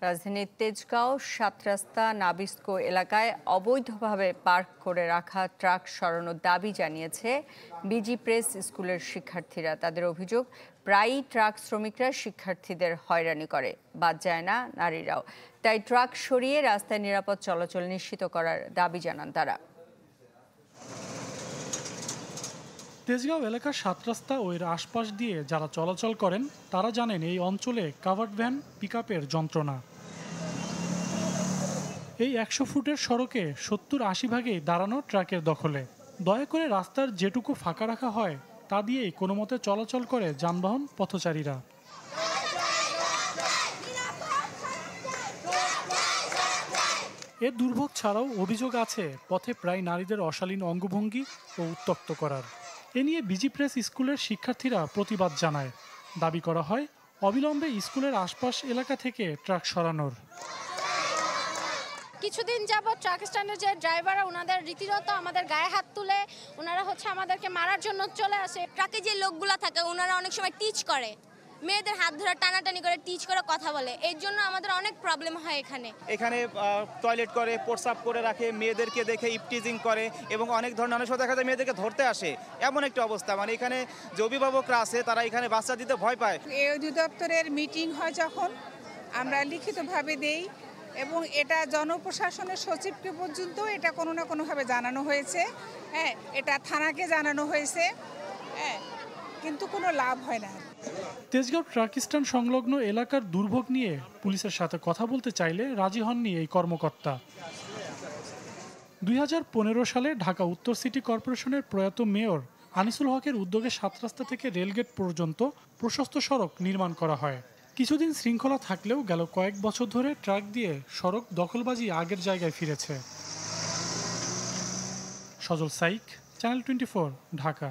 রাজধানীর তেজগাঁও সাতরাস্তা নাবিস্কো এলাকায় অবৈধভাবে পার্ক করে রাখা ট্রাক সরানোর দাবি জানিয়েছে বিজি প্রেস স্কুলের শিক্ষার্থীরা। তাদের অভিযোগ, প্রায়ই ট্রাক শ্রমিকরা শিক্ষার্থীদের হয়রানি করে, বাদ যায় না নারীরাও। তাই ট্রাক সরিয়ে রাস্তায় নিরাপদ চলাচল নিশ্চিত করার দাবি জানান তারা। তেজগাঁও এলাকার সাতরাস্তা ও এর আশপাশ দিয়ে যারা চলাচল করেন তারা জানেন এই অঞ্চলে কাভার্ড ভ্যান, পিকআপের যন্ত্রণা। এই ১০০ ফুটের সড়কে ৭০-৮০ ভাগেই দাঁড়ানো ট্রাকের দখলে। দয়া করে রাস্তার যেটুকু ফাঁকা রাখা হয় তা দিয়েই কোনো মতে চলাচল করে যানবাহন পথচারীরা। এর দুর্ভোগ ছাড়াও অভিযোগ আছে পথে প্রায় নারীদের অশালীন অঙ্গভঙ্গি ও উত্ত্যক্ত করার। এ নিয়ে বিজি প্রেস স্কুলের শিক্ষার্থীরা প্রতিবাদ জানায়। দাবি করা হয় অবিলম্বে স্কুলের আশপাশ এলাকা থেকে ট্রাক সরানোর। কিছুদিন যাবত ট্রাক স্ট্যান্ডের যে ড্রাইভাররা ওনাদের রীতিরত আমাদের গায়ে হাত তুলে ওনারা আমাদেরকে মারার জন্য চলে আসে। ট্রাকে যে লোকগুলা থাকে ওনারা অনেক সময় টিচ করে, মেয়েদের হাত ধরে টানাটানি করে টিচ করে কথা বলে। এর জন্য আমাদের অনেক প্রবলেম হয়। এখানে টয়লেট করে, প্রস্রাব করে রাখে, মেয়েদেরকে দেখে ইপটিজিং করে এবং অনেক সময় দেখা যায় মেয়েদেরকে ধরতে আসে। এমন একটা অবস্থা, মানে এখানে যে অভিভাবকরা আছে তারা এখানে বাচ্চা দিতে ভয় পায়। এই অধিদপ্তরের মিটিং হয় যখন আমরা লিখিতভাবে দেই এবং এটা জনপ্রশাসনের সচিবকে পর্যন্ত এটা কোনো না কোনোভাবে জানানো হয়েছে। হ্যাঁ, এটা থানাকে জানানো হয়েছে, হ্যাঁ, কিন্তু কোনো লাভ হয় না। তেজগাঁও ট্রাক স্ট্যান্ড সংলগ্ন এলাকার দুর্ভোগ নিয়ে পুলিশের সাথে কথা বলতে চাইলে রাজি হননি এই কর্মকর্তা। ২০১৫ সালে ঢাকা উত্তর সিটি কর্পোরেশনের প্রয়াত মেয়র আনিসুল হকের উদ্যোগে সাতরাস্তা থেকে রেলগেট পর্যন্ত প্রশস্ত সড়ক নির্মাণ করা হয়। কিছুদিন শৃঙ্খলা থাকলেও গেল কয়েক বছর ধরে ট্রাক দিয়ে সড়ক দখলবাজি আগের জায়গায় ফিরেছে। সজল সাইক, চ্যানেল 24, ঢাকা।